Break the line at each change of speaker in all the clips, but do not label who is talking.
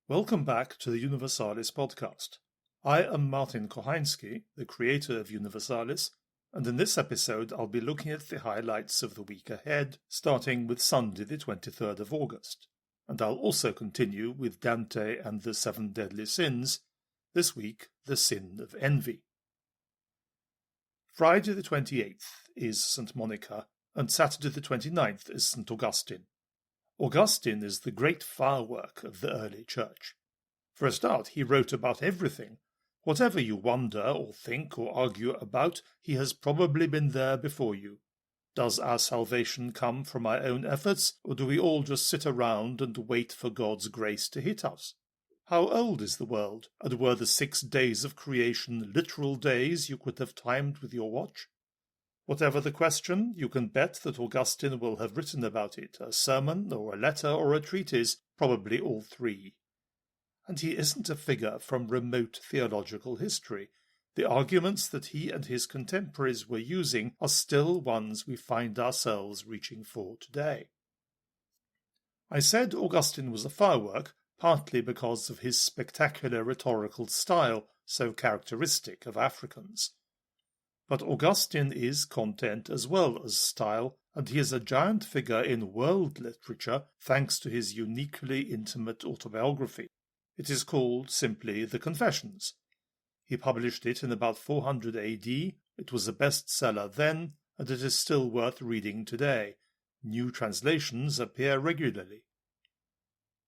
Welcome back to the Universalis podcast. I am Martin Kochański, the creator of Universalis, and in this episode I'll be looking at the highlights of the week ahead, starting with Sunday the 23rd of August. And I'll also continue with Dante and the Seven Deadly Sins, this week the sin of envy. Friday the 28th is St. Monica, and Saturday the 29th is St. Augustine. Augustine is the great firework of the early church. For a start, he wrote about everything. Whatever you wonder or think or argue about, he has probably been there before you. Does our salvation come from our own efforts, or do we all just sit around and wait for God's grace to hit us? How old is the world, and were the 6 days of creation literal days you could have timed with your watch? Whatever the question, you can bet that Augustine will have written about it, a sermon or a letter or a treatise, probably all three. And he isn't a figure from remote theological history. The arguments that he and his contemporaries were using are still ones we find ourselves reaching for today. I said Augustine was a firework, partly because of his spectacular rhetorical style, so characteristic of Africans. But Augustine is content as well as style, and he is a giant figure in world literature thanks to his uniquely intimate autobiography. It is called simply The Confessions. He published it in about 400 AD, it was a bestseller then, and it is still worth reading today. New translations appear regularly.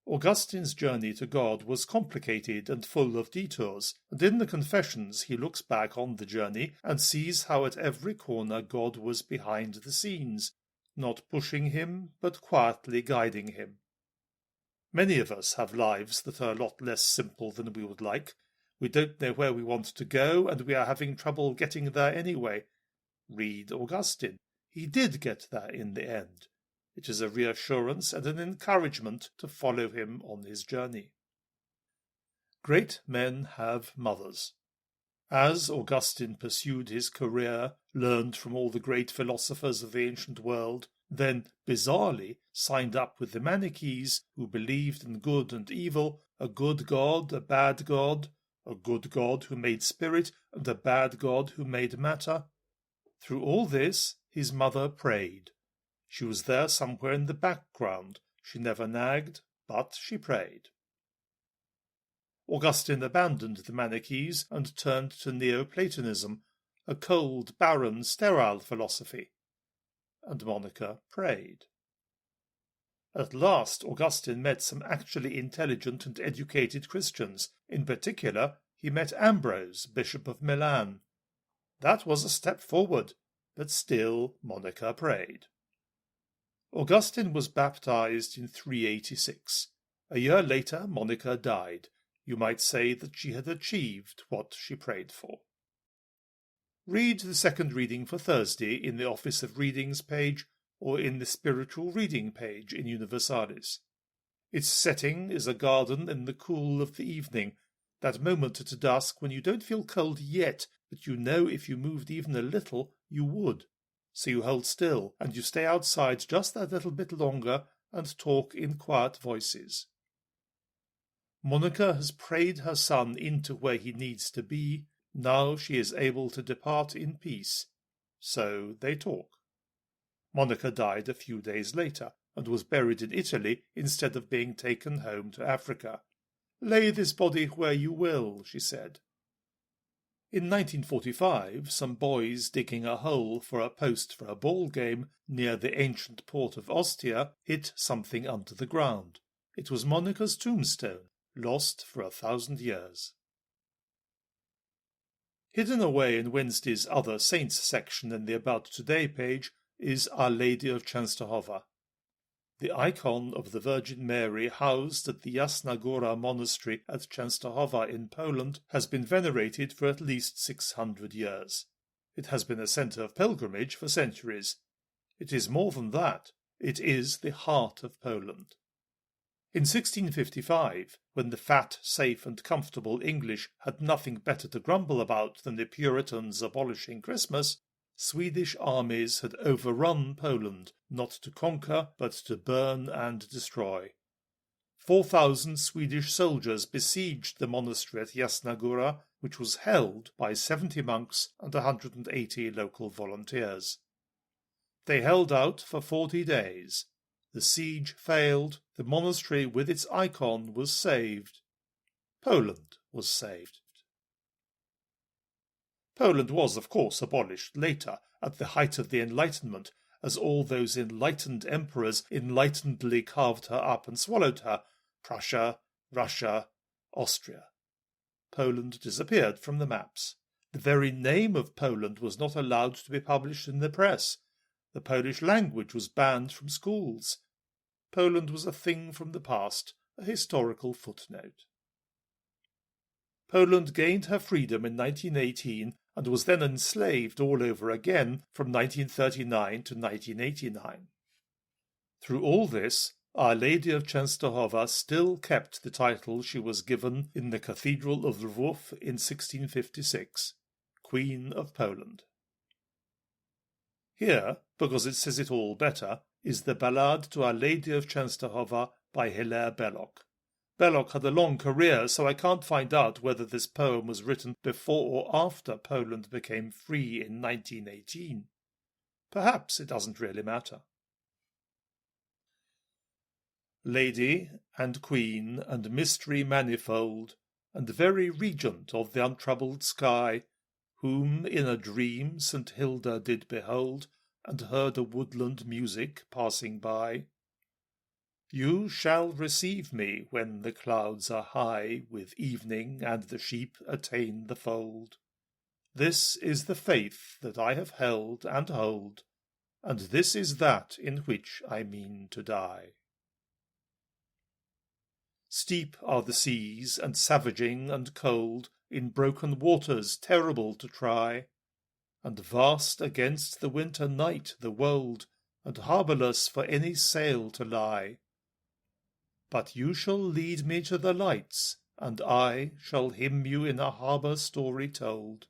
Augustine's journey to God was complicated and full of detours, and in the Confessions he looks back on the journey and sees how at every corner God was behind the scenes, not pushing him, but quietly guiding him. Many of us have lives that are a lot less simple than we would like. We don't know where we want to go, and we are having trouble getting there anyway. Read Augustine. He did get there in the end. It is a reassurance and an encouragement to follow him on his journey. Great men have mothers. As Augustine pursued his career, learned from all the great philosophers of the ancient world, then bizarrely signed up with the Manichees, who believed in good and evil, a good God, a bad God, a good God who made spirit, and a bad God who made matter. Through all this, his mother prayed. She was there somewhere in the background. She never nagged, but she prayed. Augustine abandoned the Manichees and turned to Neoplatonism, a cold, barren, sterile philosophy. And Monica prayed. At last Augustine met some actually intelligent and educated Christians. In particular, he met Ambrose, Bishop of Milan. That was a step forward, but still Monica prayed. Augustine was baptized in 386. A year later, Monica died. You might say that she had achieved what she prayed for. Read the second reading for Thursday in the Office of Readings page or in the Spiritual Reading page in Universalis. Its setting is a garden in the cool of the evening, that moment at dusk when you don't feel cold yet, but you know if you moved even a little, you would. So you hold still, and you stay outside just that little bit longer and talk in quiet voices. Monica has prayed her son into where he needs to be. Now she is able to depart in peace. So they talk. Monica died a few days later, and was buried in Italy instead of being taken home to Africa. "Lay this body where you will," she said. In 1945, some boys digging a hole for a post for a ball game near the ancient port of Ostia hit something under the ground. It was Monica's tombstone, lost for 1,000 years. Hidden away in Wednesday's Other Saints section in the About Today page is Our Lady of Częstochowa. The icon of the Virgin Mary housed at the Jasna Góra monastery at Częstochowa in Poland has been venerated for at least 600 years. It has been a centre of pilgrimage for centuries. It is more than that. It is the heart of Poland. In 1655, when the fat, safe and comfortable English had nothing better to grumble about than the Puritans abolishing Christmas, Swedish armies had overrun Poland, not to conquer, but to burn and destroy. 4,000 Swedish soldiers besieged the monastery at Jasnagura, which was held by 70 monks and 180 local volunteers. They held out for 40 days. The siege failed. The monastery with its icon was saved. Poland was saved. Poland was, of course, abolished later, at the height of the Enlightenment, as all those enlightened emperors enlightenedly carved her up and swallowed her: Prussia, Russia, Austria. Poland disappeared from the maps. The very name of Poland was not allowed to be published in the press. The Polish language was banned from schools. Poland was a thing from the past, a historical footnote. Poland gained her freedom in 1918 and was then enslaved all over again from 1939 to 1989. Through all this, Our Lady of Częstochowa still kept the title she was given in the Cathedral of Lwów in 1656, Queen of Poland. Here, because it says it all better, is the Ballade to Our Lady of Częstochowa by Hilaire Belloc. Belloc had a long career, so I can't find out whether this poem was written before or after Poland became free in 1918. Perhaps it doesn't really matter. Lady and Queen and mystery manifold, and very regent of the untroubled sky, whom in a dream St. Hilda did behold, and heard a woodland music passing by. You shall receive me when the clouds are high with evening and the sheep attain the fold. This is the faith that I have held and hold, and this is that in which I mean to die. Steep are the seas, and savaging and cold, in broken waters terrible to try, and vast against the winter night the wold, and harbourless for any sail to lie. But you shall lead me to the lights, and I shall hymn you in a harbour story told.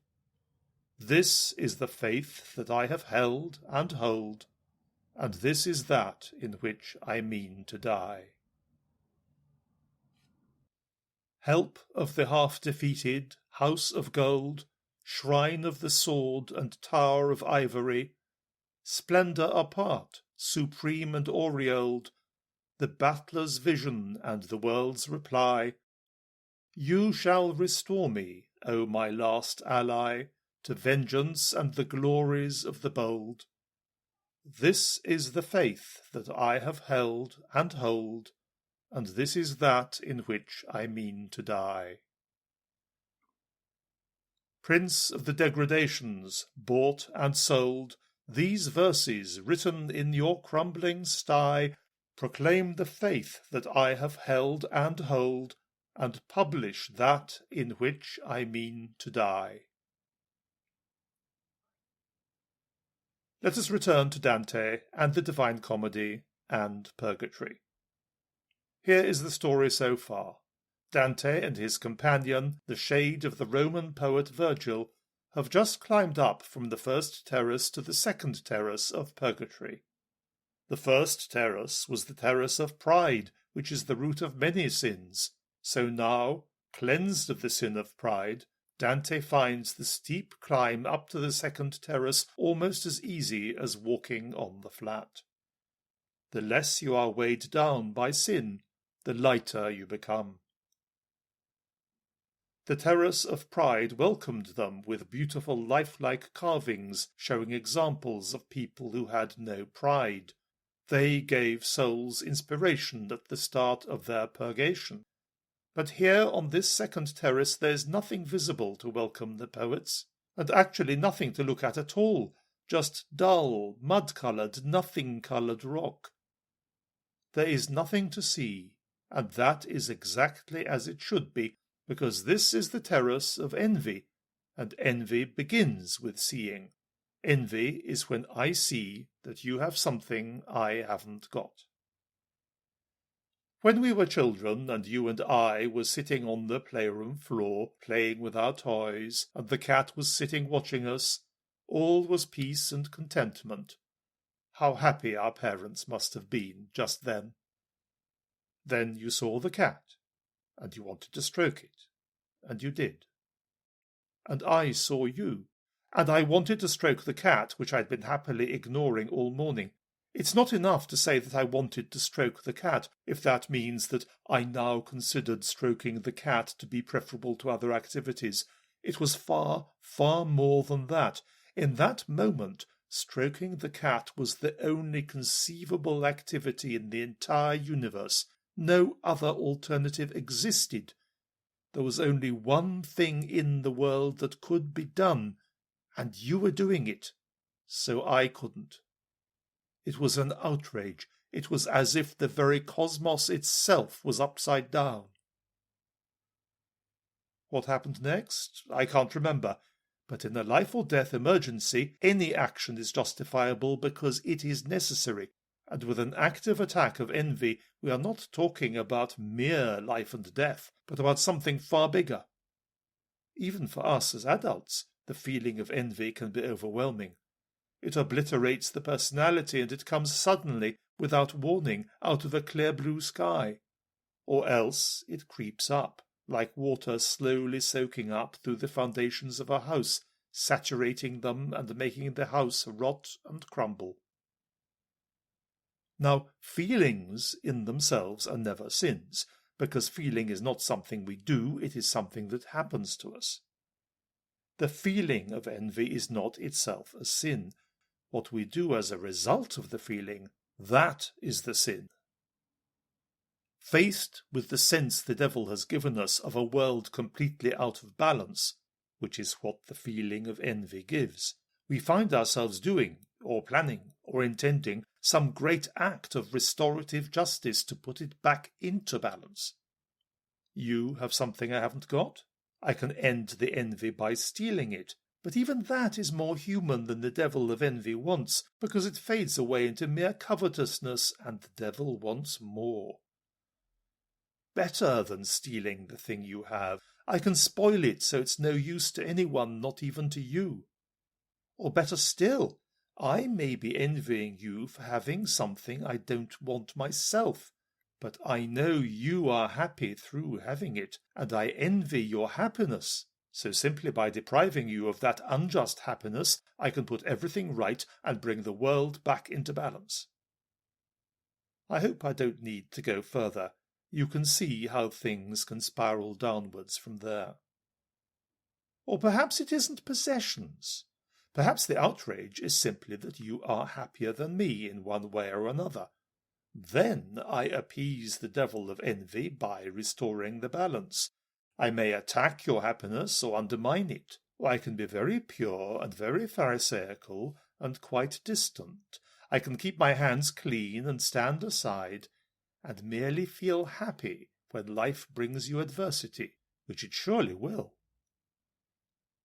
This is the faith that I have held and hold, and this is that in which I mean to die. Help of the half-defeated, house of gold, shrine of the sword and tower of ivory, splendour apart, supreme and aureoled, the battler's vision and the world's reply. You shall restore me, O my last ally, to vengeance and the glories of the bold. This is the faith that I have held and hold, and this is that in which I mean to die. Prince of the degradations, bought and sold, these verses written in your crumbling sty proclaim the faith that I have held and hold, and publish that in which I mean to die. Let us return to Dante and the Divine Comedy and Purgatory. Here is the story so far. Dante and his companion, the shade of the Roman poet Virgil, have just climbed up from the first terrace to the second terrace of Purgatory. The first terrace was the terrace of pride, which is the root of many sins. So now, cleansed of the sin of pride, Dante finds the steep climb up to the second terrace almost as easy as walking on the flat. The less you are weighed down by sin, the lighter you become. The terrace of pride welcomed them with beautiful lifelike carvings showing examples of people who had no pride. They gave souls inspiration at the start of their purgation. But here on this second terrace there is nothing visible to welcome the poets, and actually nothing to look at all, just dull, mud-coloured, nothing-coloured rock. There is nothing to see, and that is exactly as it should be, because this is the terrace of envy, and envy begins with seeing. Envy is when I see that you have something I haven't got. When we were children, and you and I were sitting on the playroom floor, playing with our toys, and the cat was sitting watching us, all was peace and contentment. How happy our parents must have been just then. Then you saw the cat, and you wanted to stroke it, and you did. And I saw you, and I wanted to stroke the cat, which I'd been happily ignoring all morning. It's not enough to say that I wanted to stroke the cat, if that means that I now considered stroking the cat to be preferable to other activities. It was far, far more than that. In that moment, stroking the cat was the only conceivable activity in the entire universe. No other alternative existed. There was only one thing in the world that could be done, and you were doing it, so I couldn't. It was an outrage. It was as if the very cosmos itself was upside down. What happened next? I can't remember. But in a life-or-death emergency, any action is justifiable because it is necessary. And with an active attack of envy, we are not talking about mere life and death, but about something far bigger. Even for us as adults, the feeling of envy can be overwhelming. It obliterates the personality, and it comes suddenly, without warning, out of a clear blue sky. Or else it creeps up, like water slowly soaking up through the foundations of a house, saturating them and making the house rot and crumble. Now, feelings in themselves are never sins, because feeling is not something we do, it is something that happens to us. The feeling of envy is not itself a sin. What we do as a result of the feeling, that is the sin. Faced with the sense the devil has given us of a world completely out of balance, which is what the feeling of envy gives, we find ourselves doing, or planning, or intending some great act of restorative justice to put it back into balance. You have something I haven't got? I can end the envy by stealing it, but even that is more human than the devil of envy wants, because it fades away into mere covetousness, and the devil wants more. Better than stealing the thing you have, I can spoil it so it's no use to anyone, not even to you. Or better still, I may be envying you for having something I don't want myself, but I know you are happy through having it, and I envy your happiness. So simply by depriving you of that unjust happiness, I can put everything right and bring the world back into balance. I hope I don't need to go further. You can see how things can spiral downwards from there. Or perhaps it isn't possessions. Perhaps the outrage is simply that you are happier than me in one way or another. Then I appease the devil of envy by restoring the balance. I may attack your happiness or undermine it, or I can be very pure and very pharisaical and quite distant. I can keep my hands clean and stand aside, and merely feel happy when life brings you adversity, which it surely will.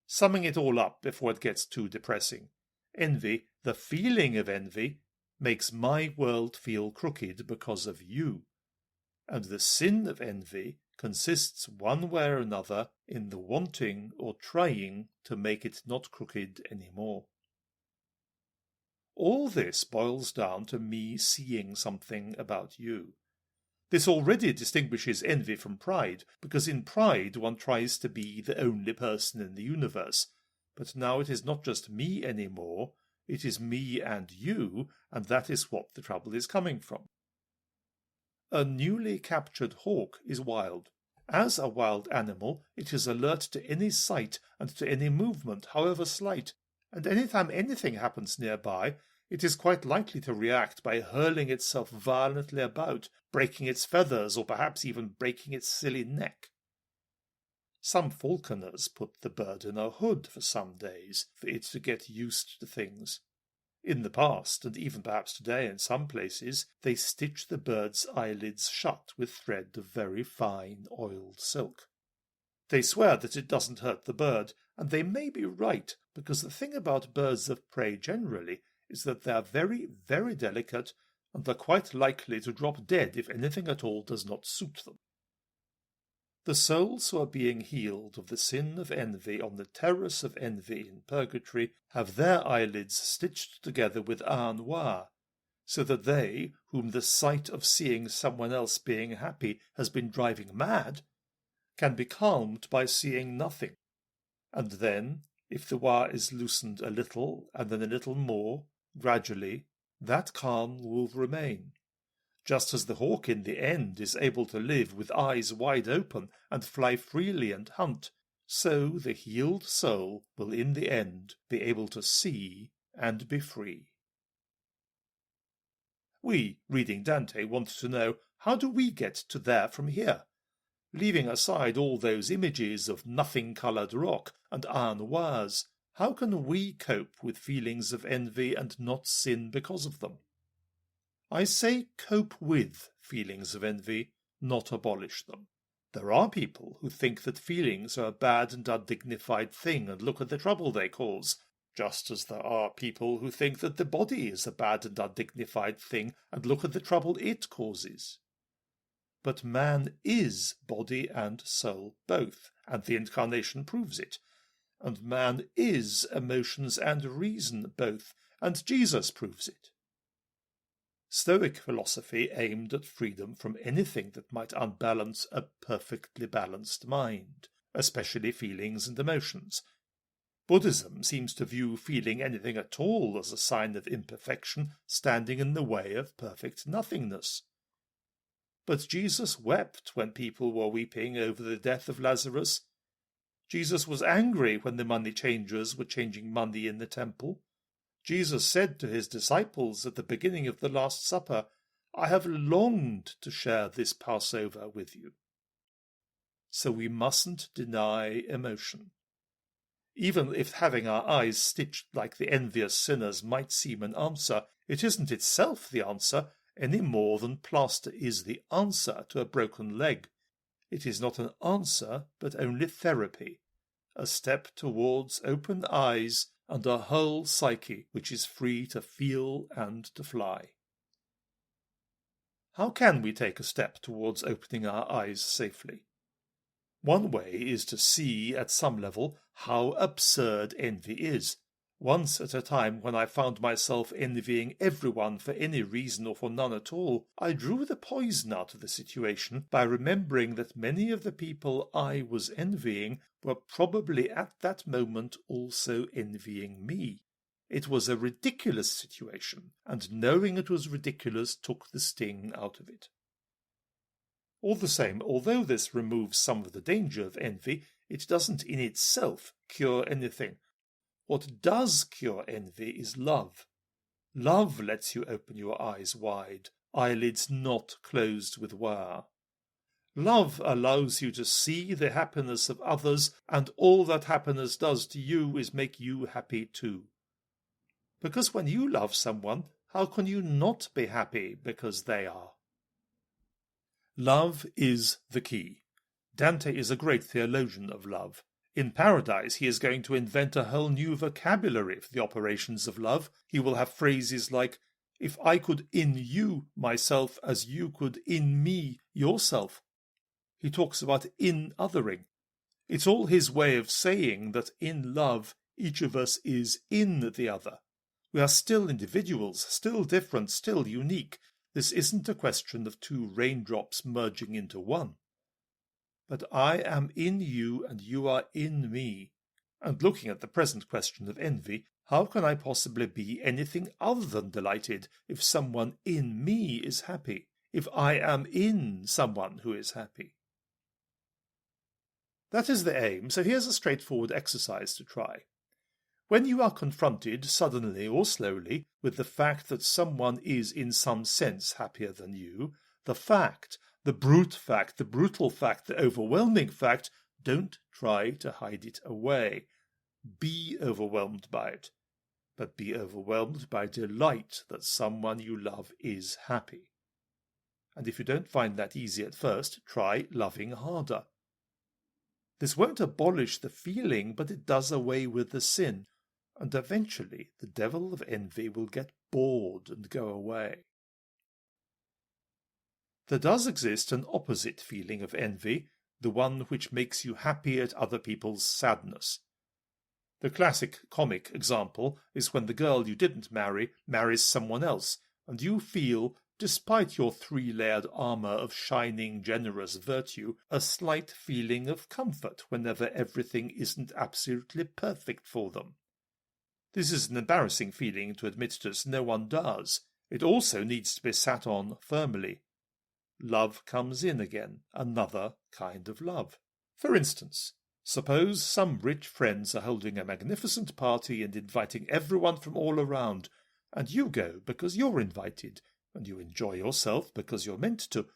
Summing it all up before it gets too depressing, envy, the feeling of envy, makes my world feel crooked because of you, and the sin of envy consists one way or another in the wanting or trying to make it not crooked any more. All this boils down to me seeing something about you. This already distinguishes envy from pride, because in pride one tries to be the only person in the universe, but now it is not just me anymore, it is me and you, and that is what the trouble is coming from. A newly captured hawk is wild. As a wild animal, it is alert to any sight and to any movement, however slight, and any time anything happens nearby, it is quite likely to react by hurling itself violently about, breaking its feathers, or perhaps even breaking its silly neck. Some falconers put the bird in a hood for some days, for it to get used to things. In the past, and even perhaps today in some places, they stitch the bird's eyelids shut with thread of very fine oiled silk. They swear that it doesn't hurt the bird, and they may be right, because the thing about birds of prey generally is that they are very, very delicate, and are quite likely to drop dead if anything at all does not suit them. The souls who are being healed of the sin of envy on the terrace of envy in purgatory have their eyelids stitched together with iron wire, so that they, whom the sight of seeing someone else being happy has been driving mad, can be calmed by seeing nothing. And then, if the wire is loosened a little and then a little more, gradually, that calm will remain. Just as the hawk in the end is able to live with eyes wide open and fly freely and hunt, so the healed soul will in the end be able to see and be free. We, reading Dante, want to know, how do we get to there from here? Leaving aside all those images of nothing-coloured rock and iron wires, how can we cope with feelings of envy and not sin because of them? I say cope with feelings of envy, not abolish them. There are people who think that feelings are a bad and undignified thing and look at the trouble they cause, just as there are people who think that the body is a bad and undignified thing and look at the trouble it causes. But man is body and soul both, and the Incarnation proves it. And man is emotions and reason both, and Jesus proves it. Stoic philosophy aimed at freedom from anything that might unbalance a perfectly balanced mind, especially feelings and emotions. Buddhism seems to view feeling anything at all as a sign of imperfection standing in the way of perfect nothingness. But Jesus wept when people were weeping over the death of Lazarus. Jesus was angry when the money changers were changing money in the temple. Jesus said to his disciples at the beginning of the Last Supper, "I have longed to share this Passover with you." So we mustn't deny emotion. Even if having our eyes stitched like the envious sinners might seem an answer, it isn't itself the answer any more than plaster is the answer to a broken leg. It is not an answer, but only therapy, a step towards open eyes and a whole psyche which is free to feel and to fly. How can we take a step towards opening our eyes safely? One way is to see at some level how absurd envy is. Once at a time, when I found myself envying everyone for any reason or for none at all, I drew the poison out of the situation by remembering that many of the people I was envying were probably at that moment also envying me. It was a ridiculous situation, and knowing it was ridiculous took the sting out of it. All the same, although this removes some of the danger of envy, it doesn't in itself cure anything. What does cure envy is love. Love lets you open your eyes wide, eyelids not closed with wire. Love allows you to see the happiness of others, and all that happiness does to you is make you happy too. Because when you love someone, how can you not be happy because they are? Love is the key. Dante is a great theologian of love. In Paradise, he is going to invent a whole new vocabulary for the operations of love. He will have phrases like, "If I could in you myself as you could in me yourself." He talks about in-othering. It's all his way of saying that in love, each of us is in the other. We are still individuals, still different, still unique. This isn't a question of two raindrops merging into one. But I am in you and you are in me. And looking at the present question of envy, how can I possibly be anything other than delighted if someone in me is happy, if I am in someone who is happy? That is the aim, so here's a straightforward exercise to try. When you are confronted, suddenly or slowly, with the fact that someone is in some sense happier than you, the fact, the brute fact, the brutal fact, the overwhelming fact, don't try to hide it away. Be overwhelmed by it, but be overwhelmed by delight that someone you love is happy. And if you don't find that easy at first, try loving harder. This won't abolish the feeling, but it does away with the sin, and eventually the devil of envy will get bored and go away. There does exist an opposite feeling of envy, the one which makes you happy at other people's sadness. The classic comic example is when the girl you didn't marry marries someone else, and you feel, despite your three-layered armour of shining, generous virtue, a slight feeling of comfort whenever everything isn't absolutely perfect for them. This is an embarrassing feeling to admit to, as no one does. It also needs to be sat on firmly. Love comes in again, another kind of love. For instance, suppose some rich friends are holding a magnificent party and inviting everyone from all around, and you go because you're invited, and you enjoy yourself because you're meant to.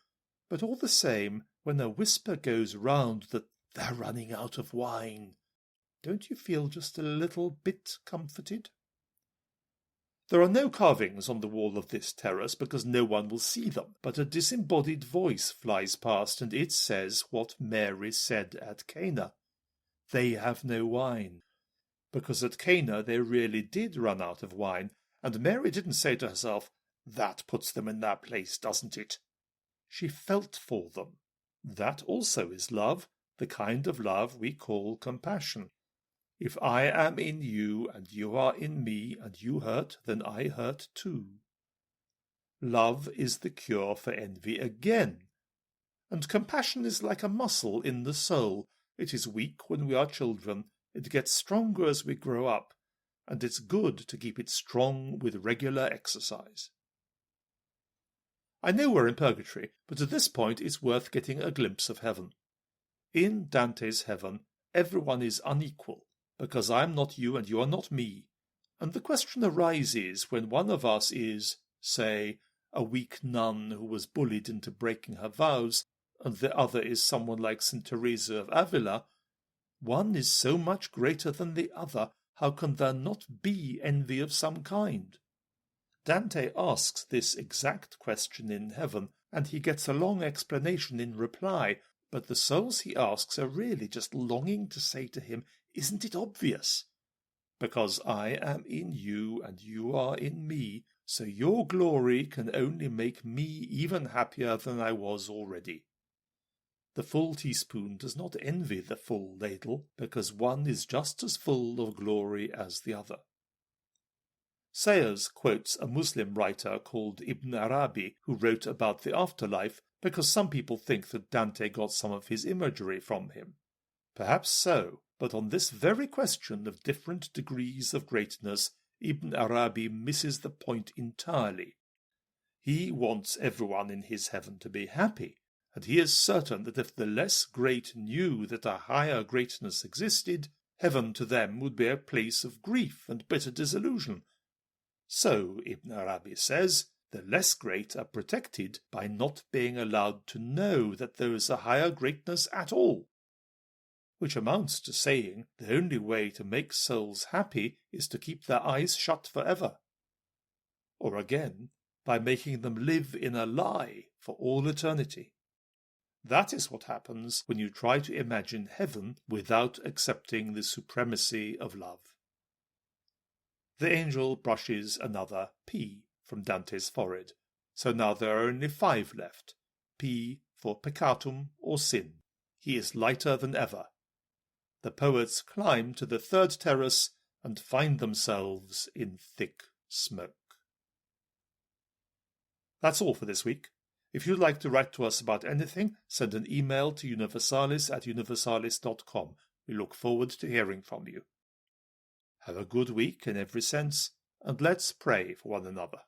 But all the same, when a whisper goes round that they're running out of wine, don't you feel just a little bit comforted? There are no carvings on the wall of this terrace because no one will see them, but a disembodied voice flies past and it says what Mary said at Cana. They have no wine. Because at Cana they really did run out of wine, and Mary didn't say to herself, "That puts them in their place, doesn't it?" She felt for them. That also is love, the kind of love we call compassion. If I am in you and you are in me and you hurt, then I hurt too. Love is the cure for envy again. And compassion is like a muscle in the soul. It is weak when we are children. It gets stronger as we grow up. And it's good to keep it strong with regular exercise. I know we're in purgatory, but at this point it's worth getting a glimpse of heaven. In Dante's heaven, everyone is unequal, because I am not you and you are not me. And the question arises when one of us is, say, a weak nun who was bullied into breaking her vows, and the other is someone like St. Teresa of Avila. One is so much greater than the other, how can there not be envy of some kind? Dante asks this exact question in heaven, and he gets a long explanation in reply, but the souls he asks are really just longing to say to him, "Isn't it obvious? Because I am in you and you are in me, so your glory can only make me even happier than I was already." The full teaspoon does not envy the full ladle, because one is just as full of glory as the other. Sayers quotes a Muslim writer called Ibn Arabi, who wrote about the afterlife, because some people think that Dante got some of his imagery from him. Perhaps so, but on this very question of different degrees of greatness, Ibn Arabi misses the point entirely. He wants everyone in his heaven to be happy, and he is certain that if the less great knew that a higher greatness existed, heaven to them would be a place of grief and bitter disillusion. So, Ibn Arabi says, the less great are protected by not being allowed to know that there is a higher greatness at all. Which amounts to saying the only way to make souls happy is to keep their eyes shut forever. Or again, by making them live in a lie for all eternity. That is what happens when you try to imagine heaven without accepting the supremacy of love. The angel brushes another P from Dante's forehead, so now there are only 5 left. P for peccatum, or sin. He is lighter than ever. The poets climb to the 3rd terrace and find themselves in thick smoke. That's all for this week. If you'd like to write to us about anything, send an email to universalis@universalis.com. We look forward to hearing from you. Have a good week in every sense, and let's pray for one another.